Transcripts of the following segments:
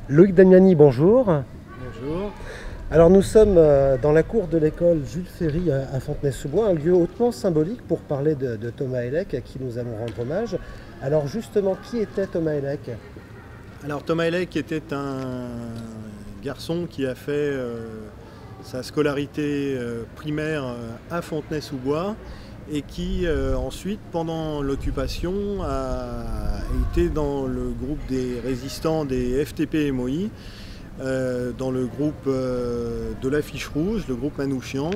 Loïc Damiani, bonjour. Bonjour. Alors nous sommes dans la cour de l'école Jules Ferry à Fontenay-sous-Bois, un lieu hautement symbolique pour parler de Thomas Hellec, à qui nous allons rendre hommage. Alors justement, qui était Thomas Hellec? Alors Thomas Hellec était un garçon qui a fait sa scolarité primaire à Fontenay-sous-Bois et qui ensuite, pendant l'occupation, a été dans le groupe des résistants des FTP-MOI, dans le groupe de l'Affiche Rouge, le groupe Manouchian.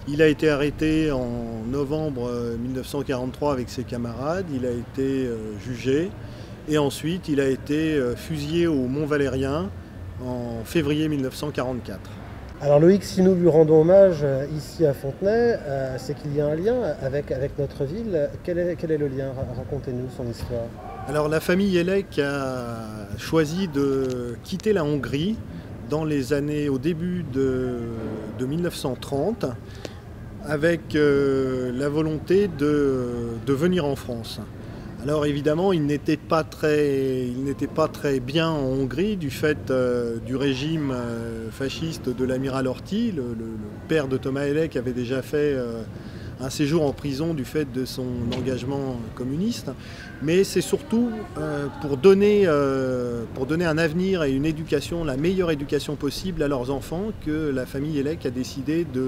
Il a été arrêté en novembre 1943 avec ses camarades, il a été jugé et ensuite il a été fusillé au Mont-Valérien en février 1944. Alors Loïc, si nous lui rendons hommage ici à Fontenay, c'est qu'il y a un lien avec notre ville. Quel est le lien? Racontez-nous son histoire. Alors la famille Hellec a choisi de quitter la Hongrie dans les années au début de 1930 avec la volonté de venir en France. Alors évidemment, il n'était pas très bien en Hongrie du fait du régime fasciste de l'amiral Horthy. Le père de Thomas Hellec avait déjà fait un séjour en prison du fait de son engagement communiste. Mais c'est surtout pour donner un avenir et une éducation, la meilleure éducation possible à leurs enfants, que la famille Hellec a décidé de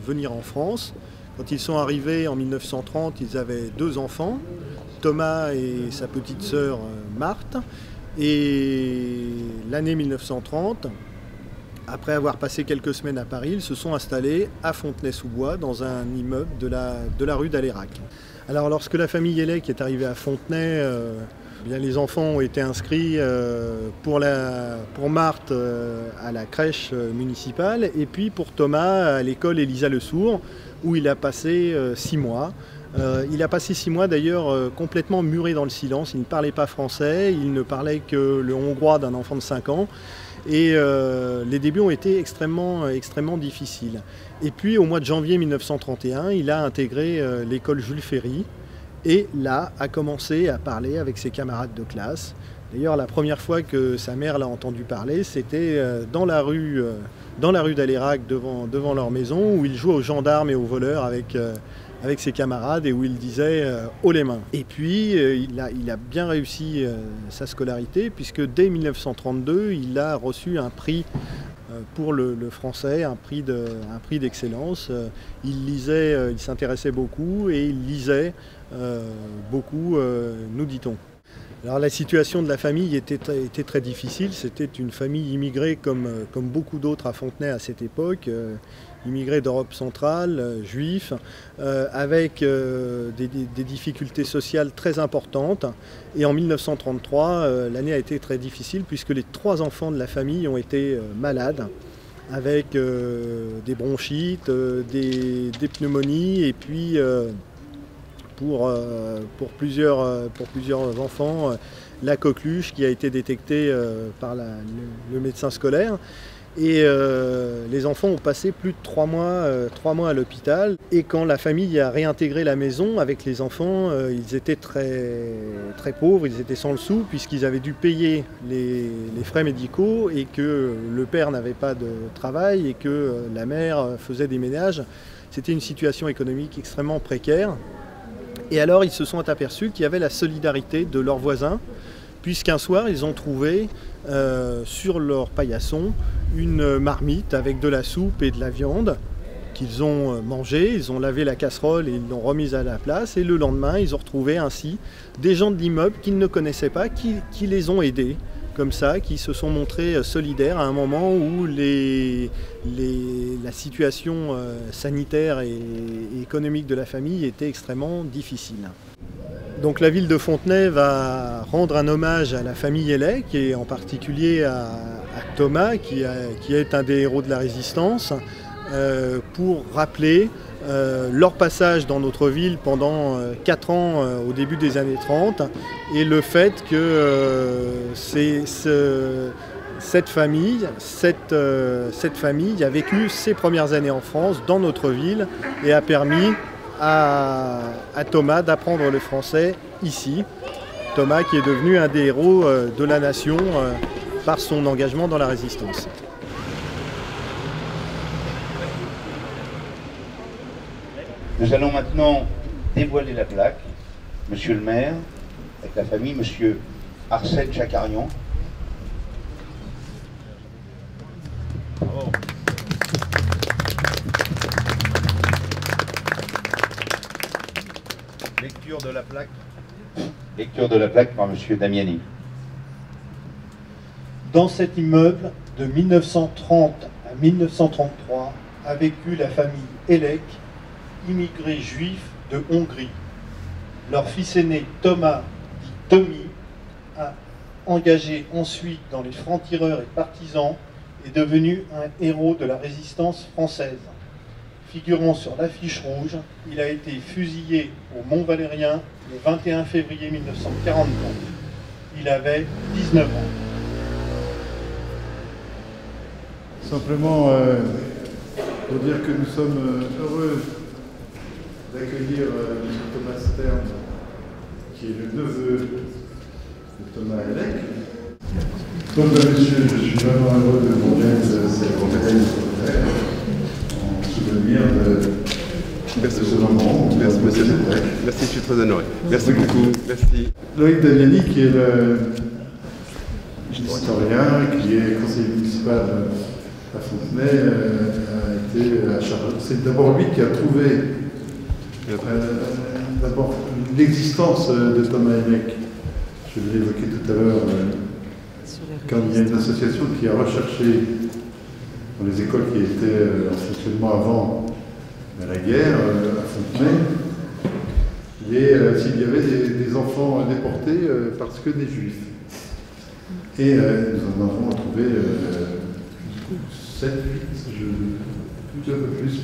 venir en France. Quand ils sont arrivés en 1930, ils avaient 2 enfants, Thomas et sa petite sœur Marthe. Et l'année 1930, après avoir passé quelques semaines à Paris, ils se sont installés à Fontenay-sous-Bois dans un immeuble de la rue d'Alérac. Alors lorsque la famille Hellec est arrivée à Fontenay, bien, les enfants ont été inscrits pour Marthe à la crèche municipale et puis pour Thomas à l'école Élisa Le Sourd où il a passé 6 mois. Il a passé 6 mois d'ailleurs complètement muré dans le silence. Il ne parlait pas français, il ne parlait que le hongrois d'un enfant de 5 ans. Et les débuts ont été extrêmement difficiles. Et puis au mois de janvier 1931, il a intégré l'école Jules Ferry et là a commencé à parler avec ses camarades de classe. D'ailleurs, la première fois que sa mère l'a entendu parler, c'était dans la rue d'Alérac devant leur maison où il jouait aux gendarmes et aux voleurs avec ses camarades et où il disait haut les mains. Et puis il a bien réussi sa scolarité puisque dès 1932 il a reçu un prix pour le français, un prix d'excellence. Il lisait, il s'intéressait beaucoup et il lisait beaucoup, nous dit-on. Alors la situation de la famille était très difficile. C'était une famille immigrée comme beaucoup d'autres à Fontenay à cette époque. Immigrés d'Europe centrale, juifs, avec des difficultés sociales très importantes. Et en 1933, l'année a été très difficile puisque les 3 enfants de la famille ont été malades, avec des bronchites, des pneumonies, et puis pour plusieurs enfants, la coqueluche qui a été détectée par le médecin scolaire. Et les enfants ont passé plus de 3 mois à l'hôpital. Et quand la famille a réintégré la maison avec les enfants, ils étaient très pauvres, ils étaient sans le sou puisqu'ils avaient dû payer les frais médicaux et que le père n'avait pas de travail et que la mère faisait des ménages. C'était une situation économique extrêmement précaire. Et alors ils se sont aperçus qu'il y avait la solidarité de leurs voisins, puisqu'un soir ils ont trouvé sur leur paillasson une marmite avec de la soupe et de la viande qu'ils ont mangé, ils ont lavé la casserole et ils l'ont remise à la place, et le lendemain ils ont retrouvé ainsi des gens de l'immeuble qu'ils ne connaissaient pas, qui les ont aidés comme ça, qui se sont montrés solidaires à un moment où la situation sanitaire et économique de la famille était extrêmement difficile. Donc la ville de Fontenay va rendre un hommage à la famille Hellec et en particulier à Thomas qui est un des héros de la résistance pour rappeler leur passage dans notre ville pendant 4 ans au début des années 30 et le fait que cette famille a vécu ses premières années en France dans notre ville et a permis à Thomas d'apprendre le français ici. Thomas qui est devenu un des héros de la nation par son engagement dans la résistance. Nous allons maintenant dévoiler la plaque. Monsieur le maire, avec la famille, monsieur Arsène Chakarian. Bravo. Lecture de la plaque. Lecture de la plaque par monsieur Damiani. Dans cet immeuble, de 1930 à 1933, a vécu la famille Elek, immigrés juifs de Hongrie. Leur fils aîné Thomas, dit Tommy, a engagé ensuite dans les francs-tireurs et partisans, est devenu un héros de la résistance française. Figurant sur l'affiche rouge, il a été fusillé au Mont-Valérien le 21 février 1943. Il avait 19 ans. Simplement pour dire que nous sommes heureux d'accueillir M. Thomas Stern, qui est le neveu de Thomas Elek. Donc, monsieur, je suis vraiment heureux de vous remettre cette bouteille en souvenir de ce moment. Merci, monsieur. Merci, je suis très honoré. Merci beaucoup. Merci. Loïc Damiani, qui est l'historien, qui est conseiller municipal à Fontenay, a été à charge. C'est d'abord lui qui a trouvé d'abord l'existence de Thomas Elek. Je l'ai évoqué tout à l'heure, quand il y a une association qui a recherché dans les écoles qui étaient en fonctionnement avant la guerre, à Fontenay, s'il y avait des enfants déportés parce que des juifs. Et nous en avons trouvé 7, 8, un peu plus.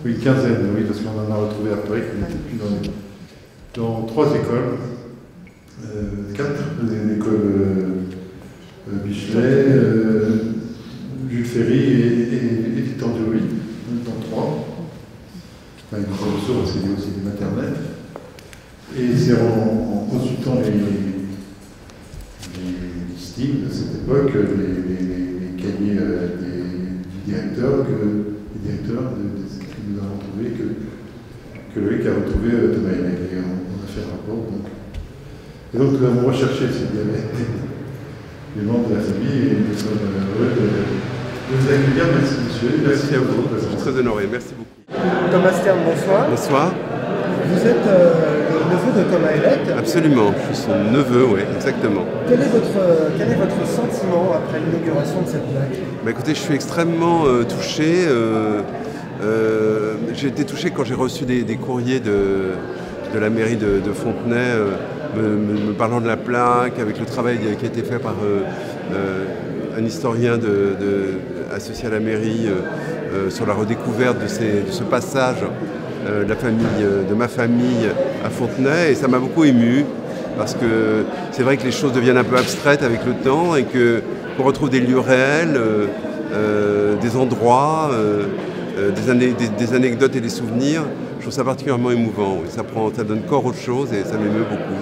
Oui, une quinzaine, oui, parce qu'on en a retrouvé après, qui n'étaient plus dans 3 écoles, 4, l'école Michelet, Jules Ferry et Titanduri, dans 3. Enfin, une professeure, parce qu'il y a aussi des maternelles. Et c'est en consultant les listings de cette époque, les cahiers du directeur, nous avons trouvé que Loïc a retrouvé Thomas Elek, et on a fait un rapport. Et donc nous avons recherché s'il y avait des membres de la famille, et nous sommes heureux de vous accueillir. Merci monsieur. Merci à vous, je suis très honoré, merci beaucoup. Thomas Stern, bonsoir. Bonsoir. Vous êtes le neveu de Thomas Elek. Absolument, je suis son neveu, oui, exactement. Quel est votre sentiment après l'inauguration de cette plaque? Écoutez, je suis extrêmement touché. J'ai été touché quand j'ai reçu des courriers de la mairie de Fontenay me parlant de la plaque, avec le travail qui a été fait par un historien associé à la mairie sur la redécouverte de ce passage de ma famille à Fontenay, et ça m'a beaucoup ému parce que c'est vrai que les choses deviennent un peu abstraites avec le temps et qu'on retrouve des lieux réels, des endroits, des anecdotes et des souvenirs. Je trouve ça particulièrement émouvant. Ça donne corps aux choses et ça m'émeut beaucoup.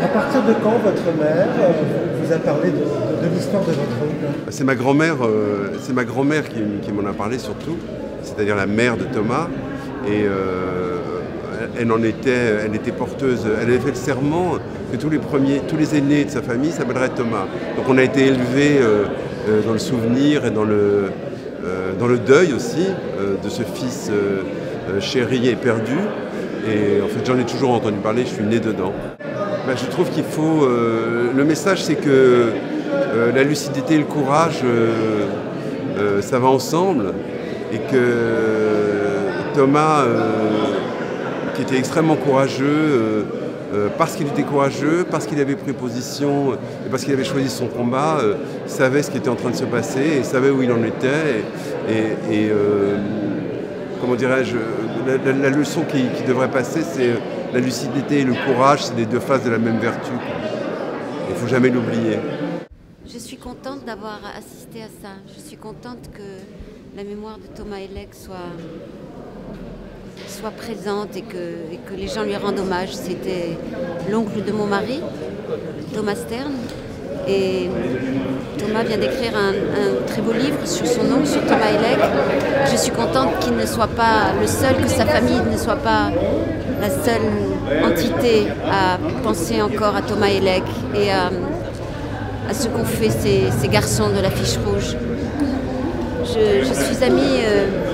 À partir de quand votre mère vous a parlé de l'histoire de votre oncle? C'est ma grand-mère qui m'en a parlé surtout, c'est-à-dire la mère de Thomas. Et elle était porteuse, elle avait fait le serment que tous les aînés de sa famille s'appelleraient Thomas. Donc on a été élevés dans le souvenir et dans le deuil aussi de ce fils chéri et perdu. Et en fait j'en ai toujours entendu parler, je suis né dedans. Je trouve qu'il faut... le message c'est que la lucidité et le courage, ça va ensemble, et que Thomas, qui était extrêmement courageux, parce qu'il était courageux, parce qu'il avait pris position et parce qu'il avait choisi son combat, savait ce qui était en train de se passer et savait où il en était. Et comment dirais-je, la leçon qui devrait passer, c'est la lucidité et le courage, c'est les deux faces de la même vertu. Il ne faut jamais l'oublier. Je suis contente d'avoir assisté à ça. Je suis contente que la mémoire de Thomas Elek soit soit présente et que les gens lui rendent hommage. C'était l'oncle de mon mari, Thomas Stern. Et Thomas vient d'écrire un très beau livre sur son oncle, sur Thomas Helek. Je suis contente qu'il ne soit pas le seul, que sa famille ne soit pas la seule entité à penser encore à Thomas Helek et à ce qu'ont fait ces garçons de l'affiche rouge. Je suis amie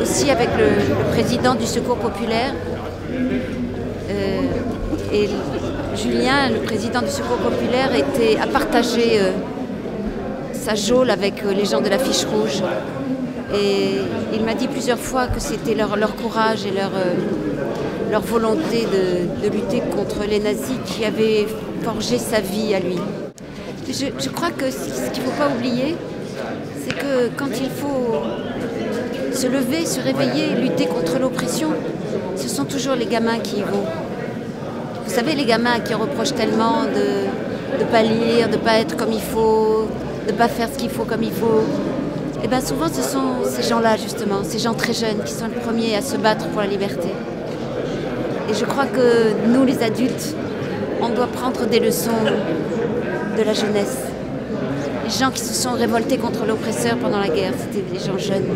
aussi avec le président du Secours populaire. Et Julien, le président du Secours populaire, a partagé sa geôle avec les gens de l'affiche rouge. Et il m'a dit plusieurs fois que c'était leur courage et leur volonté de lutter contre les nazis qui avaient forgé sa vie à lui. Je crois que ce qu'il ne faut pas oublier, c'est que quand il faut se lever, se réveiller, lutter contre l'oppression, ce sont toujours les gamins qui y vont. Vous savez, les gamins qui reprochent tellement de ne pas lire, de ne pas être comme il faut, de ne pas faire ce qu'il faut comme il faut, et bien souvent ce sont ces gens-là justement, ces gens très jeunes qui sont les premiers à se battre pour la liberté. Et je crois que nous les adultes, on doit prendre des leçons de la jeunesse. Les gens qui se sont révoltés contre l'oppresseur pendant la guerre, c'était des gens jeunes,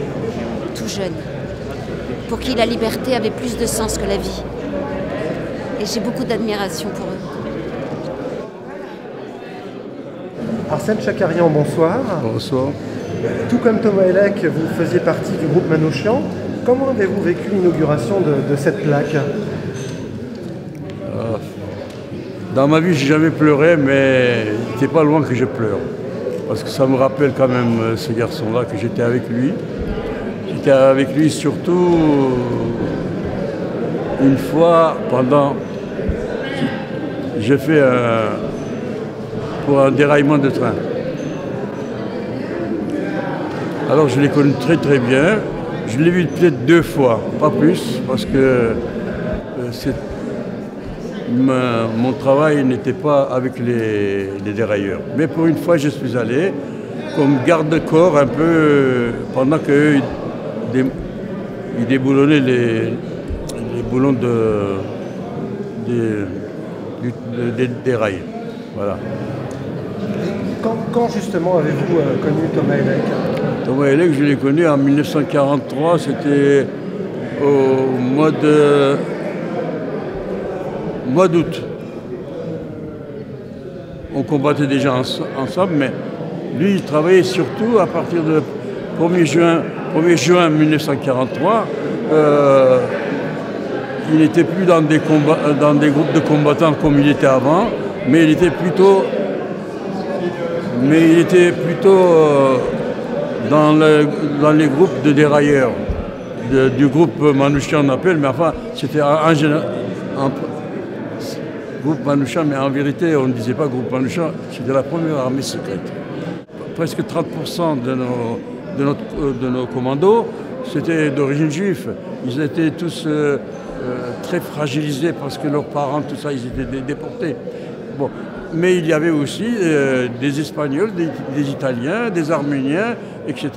tout jeunes, pour qui la liberté avait plus de sens que la vie. Et j'ai beaucoup d'admiration pour eux. Arsène Chakarian, bonsoir. Bonsoir. Tout comme Thomas Helek, vous faisiez partie du groupe Manouchian. Comment avez-vous vécu l'inauguration de cette plaque ? Dans ma vie, j'ai jamais pleuré, mais il n'était pas loin que je pleure. Parce que ça me rappelle quand même ce garçon-là, que j'étais avec lui. J'étais avec lui surtout une fois pendant... J'ai fait pour un déraillement de train. Alors je l'ai connu très très bien. Je l'ai vu peut-être 2 fois, pas plus, parce que mon travail n'était pas avec les dérailleurs. Mais pour une fois, je suis allé comme garde-corps un peu pendant qu'eux ils déboulonnaient les boulons des rails. Voilà. Quand justement avez-vous connu Thomas Helek ? Thomas Helek, je l'ai connu en 1943, c'était au mois d'août. On combattait déjà ensemble, mais lui, il travaillait surtout à partir de 1er juin 1943. Il n'était plus dans des groupes de combattants comme il était avant, mais il était plutôt dans les groupes de dérailleurs, du groupe Manouchian on appelle, mais enfin c'était en général groupe Manouchian, mais en vérité on ne disait pas groupe Manouchian, c'était la première armée secrète. Presque 30% de nos commandos, c'était d'origine juive. Ils étaient tous très fragilisés parce que leurs parents, tout ça, ils étaient déportés. Bon. Mais il y avait aussi des Espagnols, des Italiens, des Arméniens, etc.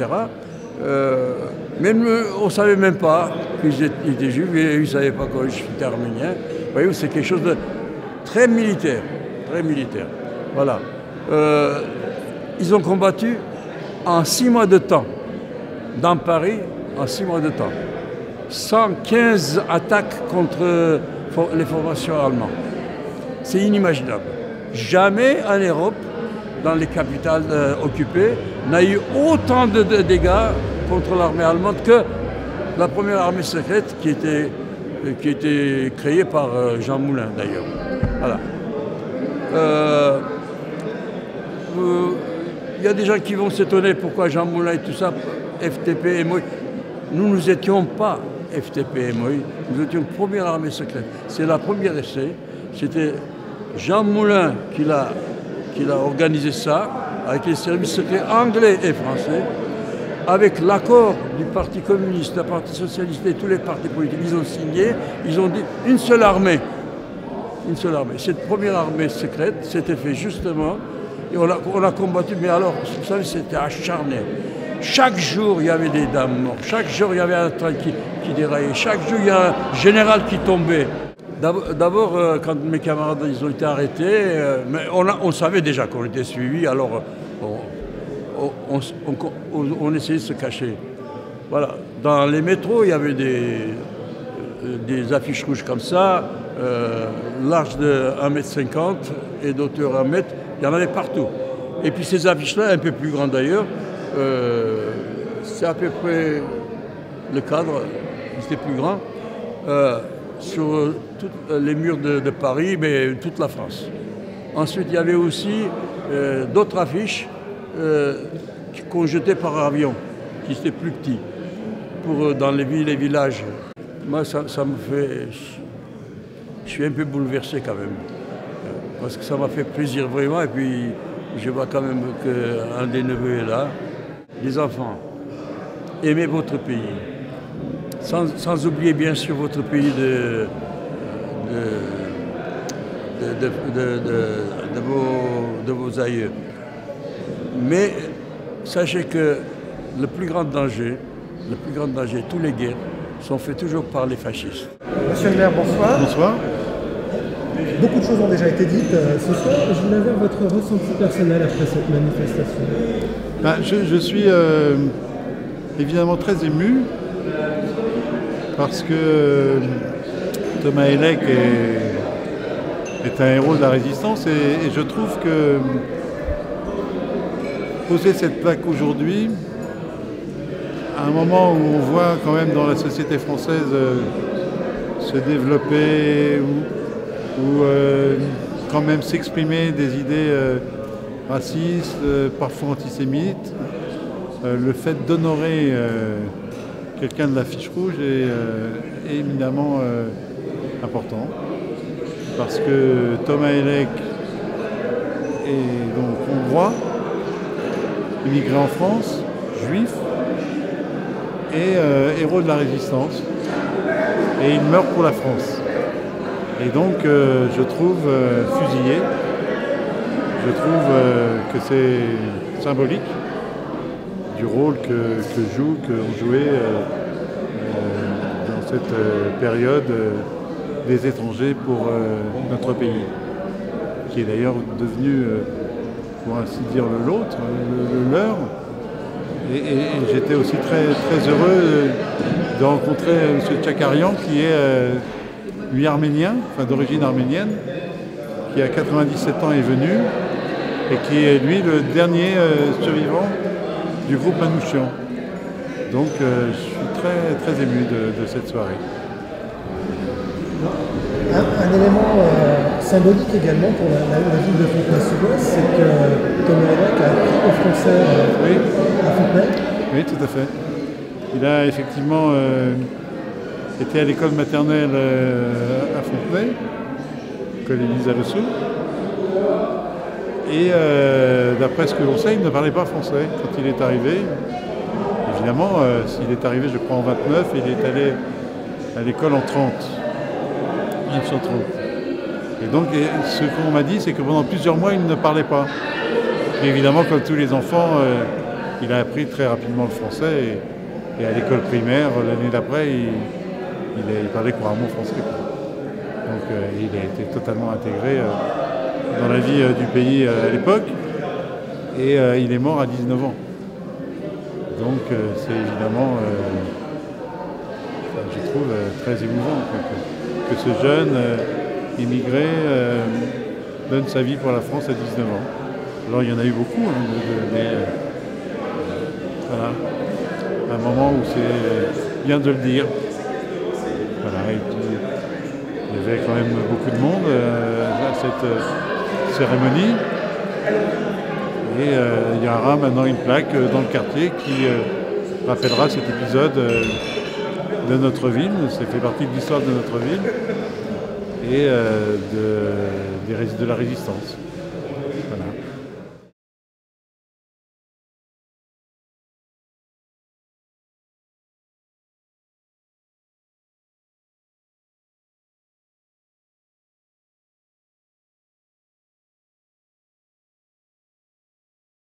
Mais on ne savait même pas qu'ils étaient juifs et ils ne savaient pas que j'étais arménien. Vous voyez, c'est quelque chose de très militaire. Très militaire. Voilà. Ils ont combattu en 6 mois de temps, dans Paris, en 6 mois de temps. 115 attaques contre les formations allemandes. C'est inimaginable. Jamais en Europe, dans les capitales occupées, n'a eu autant de dégâts contre l'armée allemande que la première armée secrète qui était créée par Jean Moulin d'ailleurs. Voilà. Il y a des gens qui vont s'étonner pourquoi Jean Moulin et tout ça, FTP et MOI. Nous n'étions pas FTP et MOI, nous étions première armée secrète. C'est la première essai. C'était Jean Moulin qui l'a organisé ça, avec les services secrets anglais et français, avec l'accord du Parti communiste, du Parti socialiste et tous les partis politiques. Ils ont signé, ils ont dit une seule armée. Une seule armée. Cette première armée secrète s'était fait justement, et on a combattu, mais alors, vous savez, c'était acharné. Chaque jour, il y avait des dames mortes. Chaque jour, il y avait un train qui déraillait. Chaque jour, il y a un général qui tombait. D'abord, quand mes camarades ils ont été arrêtés, mais on savait déjà qu'on était suivis, alors on essayait de se cacher. Voilà. Dans les métros, il y avait des affiches rouges comme ça, large de 1,50 m et d'auteur 1 m. Il y en avait partout. Et puis ces affiches-là, un peu plus grandes d'ailleurs, c'est à peu près le cadre, c'était plus grand, sur tous les murs de Paris, mais toute la France. Ensuite, il y avait aussi d'autres affiches qu'on jetait par avion, qui étaient plus petits, dans les villes et villages. Moi, ça me fait... Je suis un peu bouleversé quand même, parce que ça m'a fait plaisir vraiment, et puis je vois quand même qu'un des neveux est là. Les enfants, aimez votre pays, sans oublier bien sûr votre pays de vos aïeux. Mais sachez que le plus grand danger, tous les guerres, sont faits toujours par les fascistes. Monsieur le maire, bonsoir. Bonsoir. Beaucoup de choses ont déjà été dites ce soir. Je voulais avoir votre ressenti personnel après cette manifestation. Je suis évidemment très ému parce que Thomas Heilec est un héros de la résistance et je trouve que poser cette plaque aujourd'hui, à un moment où on voit quand même dans la société française se développer ou quand même s'exprimer des idées racistes, parfois antisémites, le fait d'honorer quelqu'un de la fiche rouge est éminemment important. Parce que Thomas Heilec est donc hongrois, immigré en France, juif, et héros de la résistance. Et il meurt pour la France. Et donc je trouve fusillé, je trouve que c'est symbolique du rôle qu'ont joué dans cette période des étrangers pour notre pays, qui est d'ailleurs devenu, pour ainsi dire, le l'autre, le leur. Et j'étais aussi très heureux de rencontrer M. Tchakarian, qui est lui arménien, enfin d'origine arménienne, qui à 97 ans est venu et qui est lui le dernier survivant du groupe Manouchian. Donc je suis très ému de cette soirée. Un élément symbolique également pour la ville de Fontenay-sous-Bois, c'est que Thomas Heilec a appris le français à Fontenay. Oui, tout à fait. Il a effectivement été à l'école maternelle à Fontenay, l'école Élise Alessou. Et d'après ce que l'on sait, il ne parlait pas français quand il est arrivé. Évidemment, s'il est arrivé, je crois, en 29, il est allé à l'école en 30. 1930. Et donc, ce qu'on m'a dit, c'est que pendant plusieurs mois, il ne parlait pas. Et évidemment, comme tous les enfants, il a appris très rapidement le français. Et à l'école primaire, l'année d'après, il parlait couramment français. Donc, il a été totalement intégré dans la vie du pays à l'époque. Et il est mort à 19 ans. Donc, c'est évidemment, je trouve, très émouvant que ce jeune immigré donne sa vie pour la France à 19 ans. Alors il y en a eu beaucoup, mais voilà, un moment où c'est bien de le dire. Voilà, et puis, il y avait quand même beaucoup de monde à cette cérémonie. Et il y aura maintenant une plaque dans le quartier qui rappellera cet épisode de notre ville, ça fait partie de l'histoire de notre ville et de la résistance.